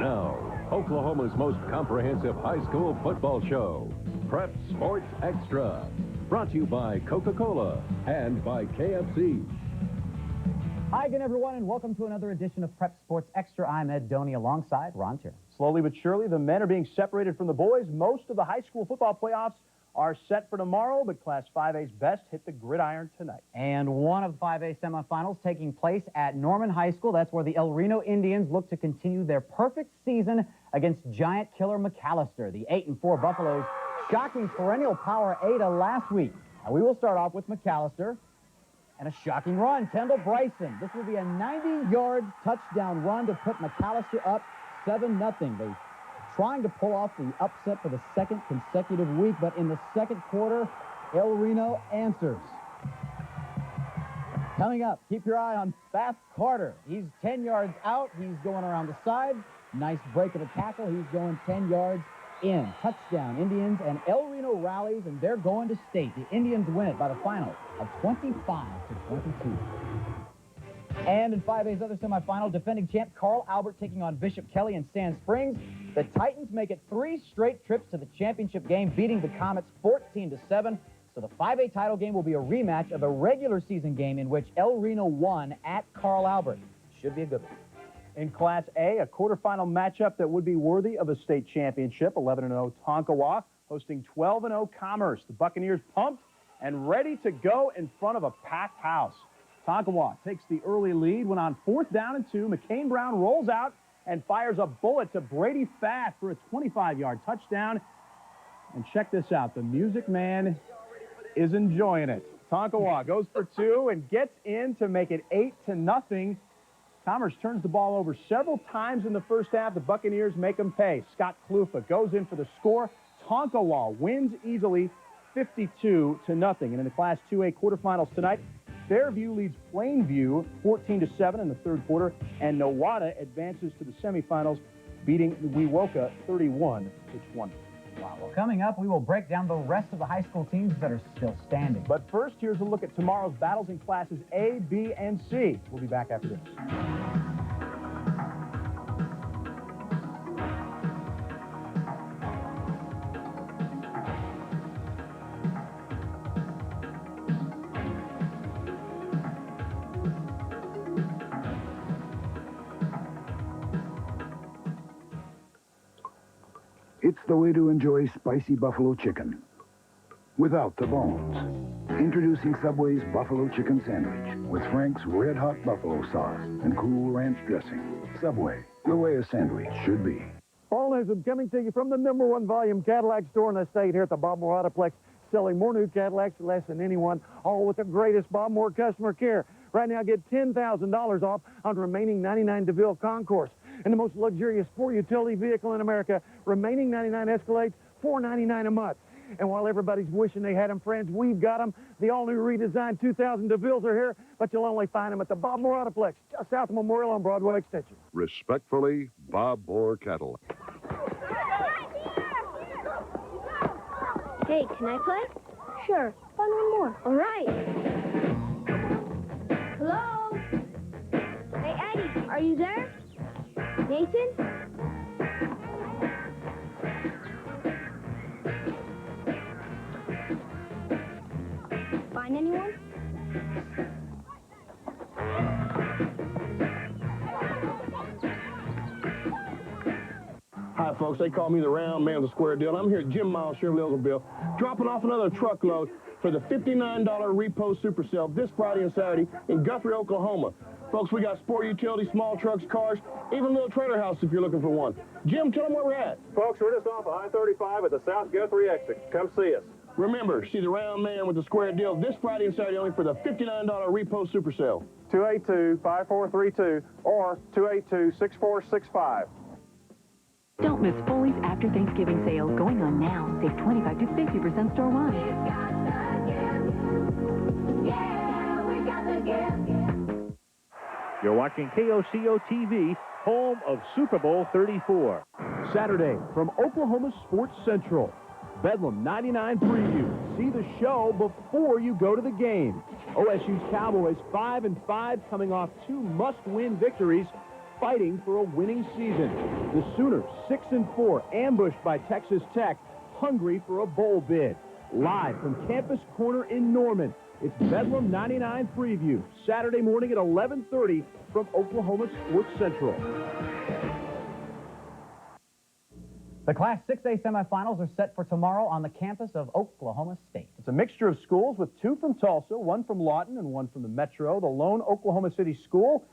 Now, Oklahoma's most comprehensive high school football show, Prep Sports Extra. Brought to you by Coca-Cola and by KFC. Hi again, everyone, and welcome to another edition of Prep Sports Extra. I'm Ed Doney alongside Ron Tier. Slowly but surely, the men are being separated from the boys. Most of the high school football playoffs are set for tomorrow, but Class 5A's best hit the gridiron tonight. And one of the 5A semifinals taking place at Norman High School. That's where the El Reno Indians look to continue their perfect season against giant killer McAllister. The 8-4 Buffaloes shocking perennial power 8 last week. Now, we will start off with McAllister and a shocking run. Kendall Bryson. This will be a 90-yard touchdown run to put McAllister up 7-0. They trying to pull off the upset for the second consecutive week, but in the second quarter, El Reno answers. Coming up, keep your eye on Bath Carter. He's 10 yards out. He's going around the side. Nice break of a tackle. He's going 10 yards in. Touchdown, Indians, and El Reno rallies, and they're going to state. The Indians win it by the final of 25-22. And in 5A's other semifinal, defending champ Carl Albert taking on Bishop Kelly in Sand Springs. The Titans make it 3 straight trips to the championship game, beating the Comets 14-7. So the 5A title game will be a rematch of a regular season game in which El Reno won at Carl Albert. Should be a good one. In Class A, a quarterfinal matchup that would be worthy of a state championship. 11-0 Tonkawa hosting 12-0 Commerce. The Buccaneers pumped and ready to go in front of a packed house. Tonkawa takes the early lead when on 4th down and 2, McCain Brown rolls out and fires a bullet to Brady Fast for a 25-yard touchdown. And check this out. The Music Man is enjoying it. Tonkawa goes for 2 and gets in to make it 8-0. Commerce turns the ball over several times in the first half. The Buccaneers make them pay. Scott Klufa goes in for the score. Tonkawa wins easily 52-0. And in the Class 2A quarterfinals tonight, Fairview leads Plainview 14-7 in the third quarter, and Nowata advances to the semifinals, beating Wewoka 31-20. Wow. Well, coming up, we will break down the rest of the high school teams that are still standing. But first, here's a look at tomorrow's battles in classes A, B, and C. We'll be back after this. It's the way to enjoy spicy buffalo chicken without the bones. Introducing Subway's Buffalo Chicken Sandwich with Frank's Red Hot Buffalo Sauce and Cool Ranch Dressing. Subway, the way a sandwich should be. All news is coming to you from the #1 volume Cadillac store in the state here at the Bob Moore Autoplex, selling more new Cadillacs for less than anyone, all with the greatest Bob Moore customer care. Right now, get $10,000 off on remaining 99 DeVille Concourse. And the most luxurious 4-utility vehicle in America, remaining 99 Escalades, $499 a month. And while everybody's wishing they had them, friends, we've got them. The all-new redesigned 2000 DeVilles are here, but you'll only find them at the Bob Moore Autoplex, just south of Memorial on Broadway Extension. Respectfully, Bob Moore Cadillac. Hey, can I play? Sure. Fun one more. All right. Hello? Hey, Eddie, are you there? Nathan? Find anyone? Hi, folks. They call me the round man with the square deal. I'm here at Jim Miles Chevrolet Oakville, dropping off another truckload for the $59 repo super sale this Friday and Saturday in Guthrie, Oklahoma. Folks, we got sport utility, small trucks, cars, even a little trailer house if you're looking for one. Jim, tell them where we're at. Folks, we're just off of I-35 at the South Guthrie exit. Come see us. Remember, see the round man with the square deal this Friday and Saturday only for the $59 repo super sale. 282-5432 or 282-6465. Don't miss Foley's after Thanksgiving sales going on now. Save 25 to 50% store-wide. You're watching KOCO TV, home of Super Bowl 34. Saturday from Oklahoma Sports Central. Bedlam 99 preview. See the show before you go to the game. OSU's Cowboys 5-5 coming off 2 must-win victories fighting for a winning season. The Sooners, 6-4, ambushed by Texas Tech, hungry for a bowl bid. Live from Campus Corner in Norman, it's Bedlam 99 Preview, Saturday morning at 11:30 from Oklahoma Sports Central. The Class 6A semifinals are set for tomorrow on the campus of Oklahoma State. It's a mixture of schools with 2 from Tulsa, 1 from Lawton, and 1 from the Metro. The lone Oklahoma City school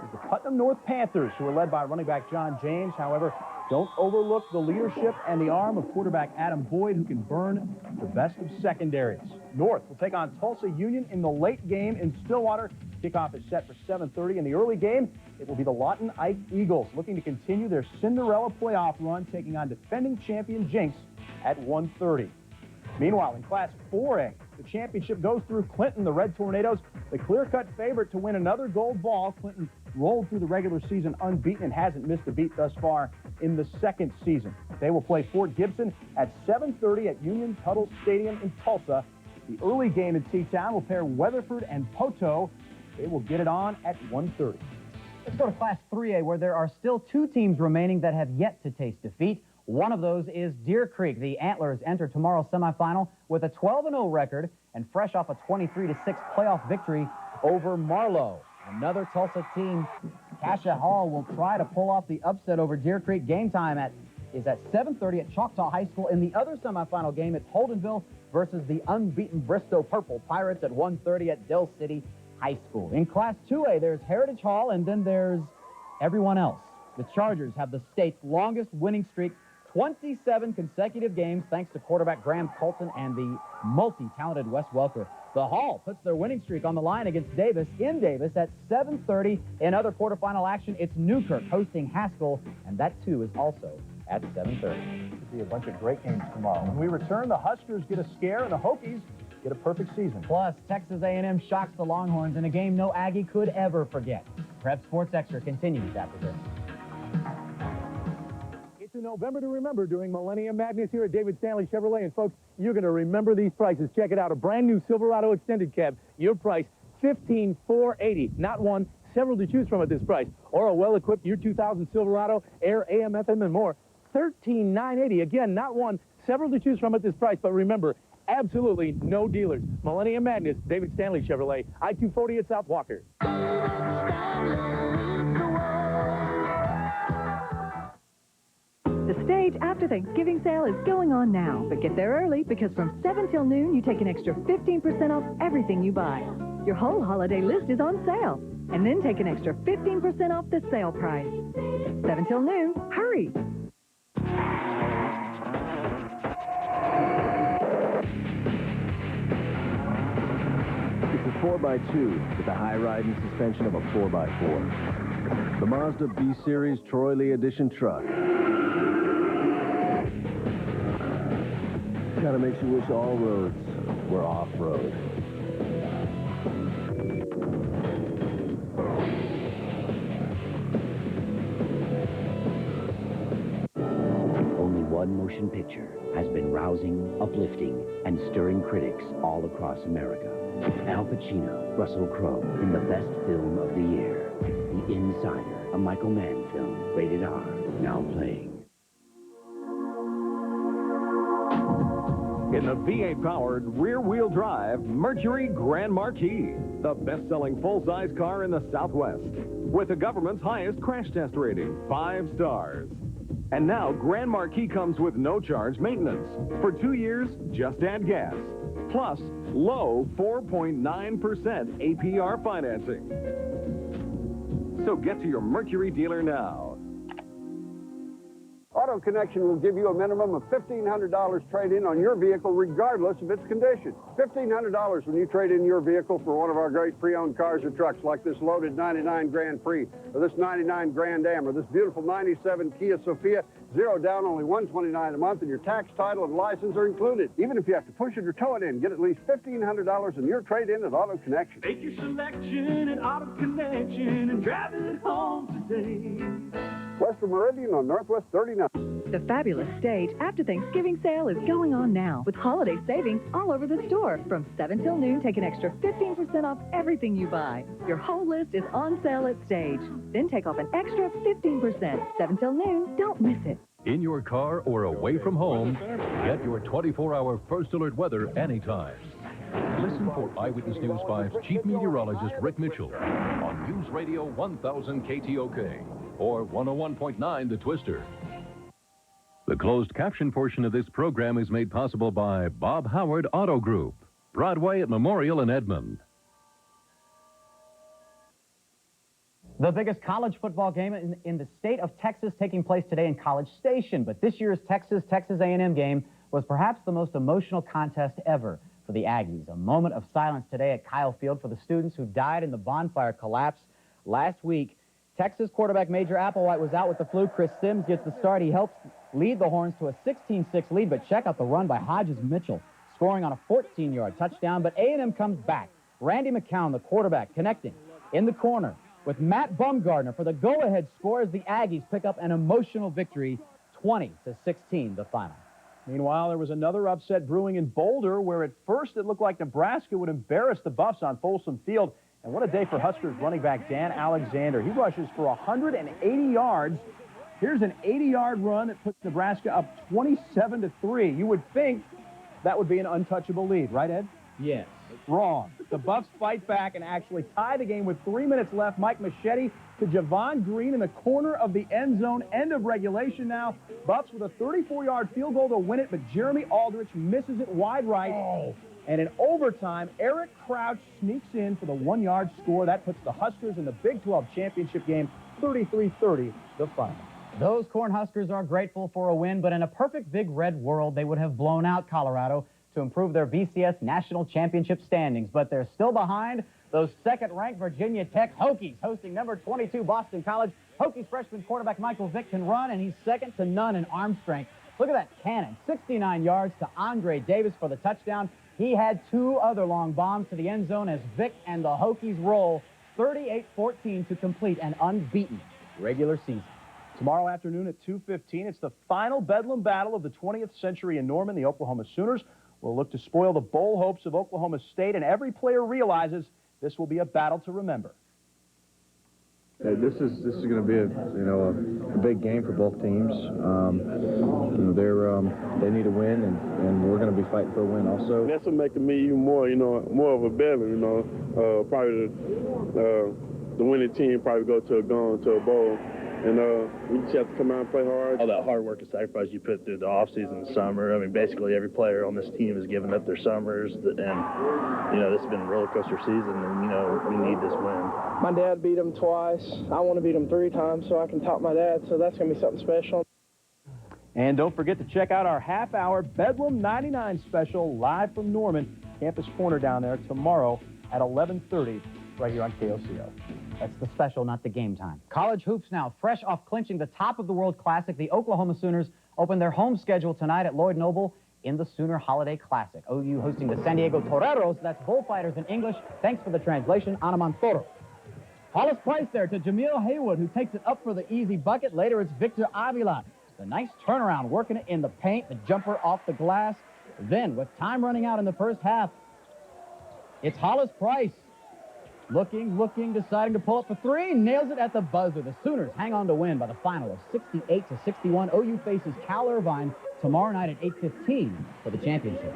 is the Putnam North Panthers, who are led by running back John James. However, don't overlook the leadership and the arm of quarterback Adam Boyd, who can burn the best of secondaries. North will take on Tulsa Union in the late game in Stillwater. Kickoff is set for 7:30. In the early game, it will be the Lawton Ike Eagles, looking to continue their Cinderella playoff run, taking on defending champion Jinx at 1:30. Meanwhile, in Class 4A, the championship goes through Clinton. The Red Tornadoes, the clear-cut favorite to win another gold ball. Clinton rolled through the regular season unbeaten and hasn't missed a beat thus far in the second season. They will play Fort Gibson at 7:30 at Union Tuttle Stadium in Tulsa. The early game in T-Town will pair Weatherford and Poto. They will get it on at 1:30. Let's go to Class 3A, where there are still 2 teams remaining that have yet to taste defeat. One of those is Deer Creek. The Antlers enter tomorrow's semifinal with a 12-0 record and fresh off a 23-6 playoff victory over Marlowe. Another Tulsa team, Cassia Hall, will try to pull off the upset over Deer Creek. Game time is at 7:30 at Choctaw High School. In the other semifinal game, it's Holdenville versus the unbeaten Bristow Purple Pirates at 1:30 at Dell City High School. In Class 2A, there's Heritage Hall, and then there's everyone else. The Chargers have the state's longest winning streak, 27 consecutive games, thanks to quarterback Graham Colton and the multi-talented Wes Welker. The Hall puts their winning streak on the line against Davis in Davis at 7:30. In other quarterfinal action, it's Newkirk hosting Haskell, and that too is also at 7:30. Should be a bunch of great games tomorrow. When we return, the Huskers get a scare, and the Hokies get a perfect season. Plus, Texas A&M shocks the Longhorns in a game no Aggie could ever forget. Prep Sports Extra continues after this. It's in November to remember during Millennium Madness here at David Stanley Chevrolet. And folks, you're going to remember these prices. Check it out. A brand new Silverado extended cab. Your price, $15,480. Not one, several to choose from at this price. Or a well-equipped year 2000 Silverado, Air, AM, FM, and more. $13,980. Again, not one, several to choose from at this price. But remember, absolutely no dealers. Millennium Madness, David Stanley Chevrolet, I-240 at South Walker. The stage after Thanksgiving sale is going on now, but get there early because from 7 till noon, you take an extra 15% off everything you buy. Your whole holiday list is on sale, and then take an extra 15% off the sale price. 7 till noon, hurry! It's a 4x2 with the high ride and suspension of a 4x4. The Mazda B-Series Troy Lee Edition truck. Kind of makes you wish all roads were off-road. Only one motion picture has been rousing, uplifting, and stirring critics all across America. Al Pacino, Russell Crowe in the best film of the year, The Insider, a Michael Mann film, rated R, now playing. In the V8-powered rear-wheel drive Mercury Grand Marquis, the best-selling full-size car in the Southwest, with the government's highest crash test rating, 5 stars. And now Grand Marquis comes with no charge maintenance. For 2 years, just add gas, plus low 4.9% APR financing. So get to your Mercury dealer now. Auto Connection will give you a minimum of $1,500 trade-in on your vehicle regardless of its condition. $1,500 when you trade in your vehicle for one of our great pre-owned cars or trucks like this loaded 99 Grand Prix, or this 99 Grand Am, or this beautiful 97 Kia Sophia. Zero down, only $129 a month, and your tax, title, and license are included. Even if you have to push it or tow it in, get at least $1,500 in your trade-in at Auto Connection. Make your selection at Auto Connection and drive it home today. Western Meridian on Northwest 39. The fabulous Stage After Thanksgiving sale is going on now with holiday savings all over the store. From 7 till noon, take an extra 15% off everything you buy. Your whole list is on sale at Stage. Then take off an extra 15%. 7 till noon, don't miss it. In your car or away from home, get your 24-hour First Alert weather anytime. Listen for Eyewitness News 5's Chief Meteorologist Rick Mitchell on News Radio 1000 KTOK or 101.9 The Twister. The closed caption portion of this program is made possible by Bob Howard Auto Group, Broadway at Memorial in Edmond. The biggest college football game in the state of Texas taking place today in College Station. But this year's Texas A&M game was perhaps the most emotional contest ever for the Aggies. A moment of silence today at Kyle Field for the students who died in the bonfire collapse last week. Texas quarterback Major Applewhite was out with the flu. Chris Sims gets the start. He helps lead the Horns to a 16-6 lead, but check out the run by Hodges Mitchell, scoring on a 14-yard touchdown. But A&M comes back. Randy McCown, the quarterback, connecting in the corner with Matt Bumgardner for the go-ahead score as the Aggies pick up an emotional victory, 20-16, the final. Meanwhile, there was another upset brewing in Boulder, where at first it looked like Nebraska would embarrass the Buffs on Folsom Field. And what a day for Huskers running back Dan Alexander. He rushes for 180 yards. Here's an 80-yard run that puts Nebraska up 27-3. You would think that would be an untouchable lead, right, Ed? Yes. Wrong. The Buffs fight back and actually tie the game with 3 minutes left. Mike Machete to Javon Green in the corner of the end zone. End of regulation now. Buffs with a 34-yard field goal to win it, but Jeremy Aldrich misses it wide right. Oh. And in overtime, Eric Crouch sneaks in for the 1-yard score. That puts the Huskers in the Big 12 championship game, 33-30, the final. Those Cornhuskers are grateful for a win, but in a perfect Big Red world, they would have blown out Colorado to improve their BCS national championship standings. But they're still behind those second-ranked Virginia Tech Hokies, hosting number 22 Boston College. Hokies freshman quarterback Michael Vick can run, and he's second to none in arm strength. Look at that cannon, 69 yards to Andre Davis for the touchdown. He had 2 other long bombs to the end zone as Vick and the Hokies roll 38-14 to complete an unbeaten regular season. Tomorrow afternoon at 2:15, it's the final Bedlam battle of the 20th century in Norman. The Oklahoma Sooners will look to spoil the bowl hopes of Oklahoma State, and every player realizes this will be a battle to remember. This is going to be a big game for both teams. They need a win, and we're going to be fighting for a win also. That's what makes me even more more of a battle. Probably the winning team probably go to a bowl. And we just have to come out and play hard. All that hard work and sacrifice you put through the offseason and summer. I mean, basically every player on this team has given up their summers. And, this has been a roller coaster season, and, we need this win. My dad beat him twice. I want to beat him 3 times so I can top my dad, so that's going to be something special. And don't forget to check out our half-hour Bedlam 99 special live from Norman, Campus Corner down there tomorrow at 11:30 right here on KOCO. That's the special, not the game time. College hoops now, fresh off clinching the top of the World Classic. The Oklahoma Sooners open their home schedule tonight at Lloyd Noble in the Sooner Holiday Classic. OU hosting the San Diego Toreros. That's bullfighters in English. Thanks for the translation, Ana Montoro. Hollis Price there to Jameel Haywood, who takes it up for the easy bucket. Later, it's Victor Avila. The nice turnaround, working it in the paint, the jumper off the glass. Then, with time running out in the first half, it's Hollis Price. Looking, deciding to pull up for 3, nails it at the buzzer. The Sooners hang on to win by the final of 68-61. OU faces Cal Irvine tomorrow night at 8:15 for the championship.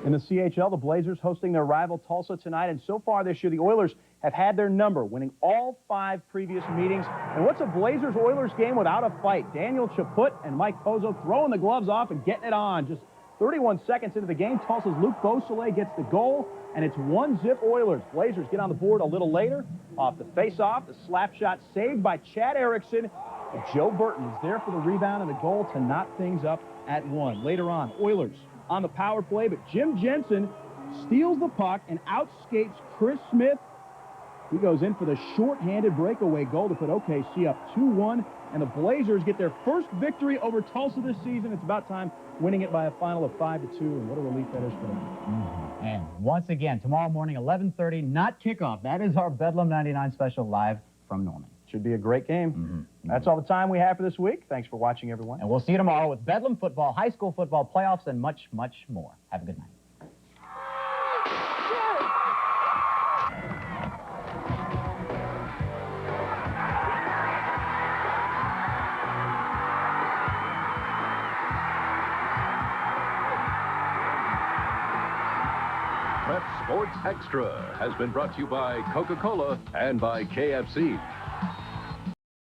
In the CHL, the Blazers hosting their rival Tulsa tonight, and so far this year, the Oilers have had their number, winning all 5 previous meetings. And what's a Blazers-Oilers game without a fight? Daniel Chaput and Mike Pozo throwing the gloves off and getting it on. Just 31 seconds into the game, Tulsa's Luke Beausoleil gets the goal, and it's 1-zip Oilers. Blazers get on the board a little later. Off the face-off, the slap shot saved by Chad Erickson. And Joe Burton is there for the rebound and the goal to knot things up at 1. Later on, Oilers on the power play, but Jim Jensen steals the puck and outskates Chris Smith. He goes in for the short-handed breakaway goal to put OKC up 2-1, and the Blazers get their first victory over Tulsa this season. It's about time, winning it by a final of 5-2, and what a relief that is for them. And once again, tomorrow morning, 11:30, not kickoff. That is our Bedlam 99 special live from Norman. Should be a great game. That's all the time we have for this week. Thanks for watching, everyone. And we'll see you tomorrow with Bedlam football, high school football playoffs, and much, much more. Have a good night. Prep Sports Extra has been brought to you by Coca-Cola and by KFC.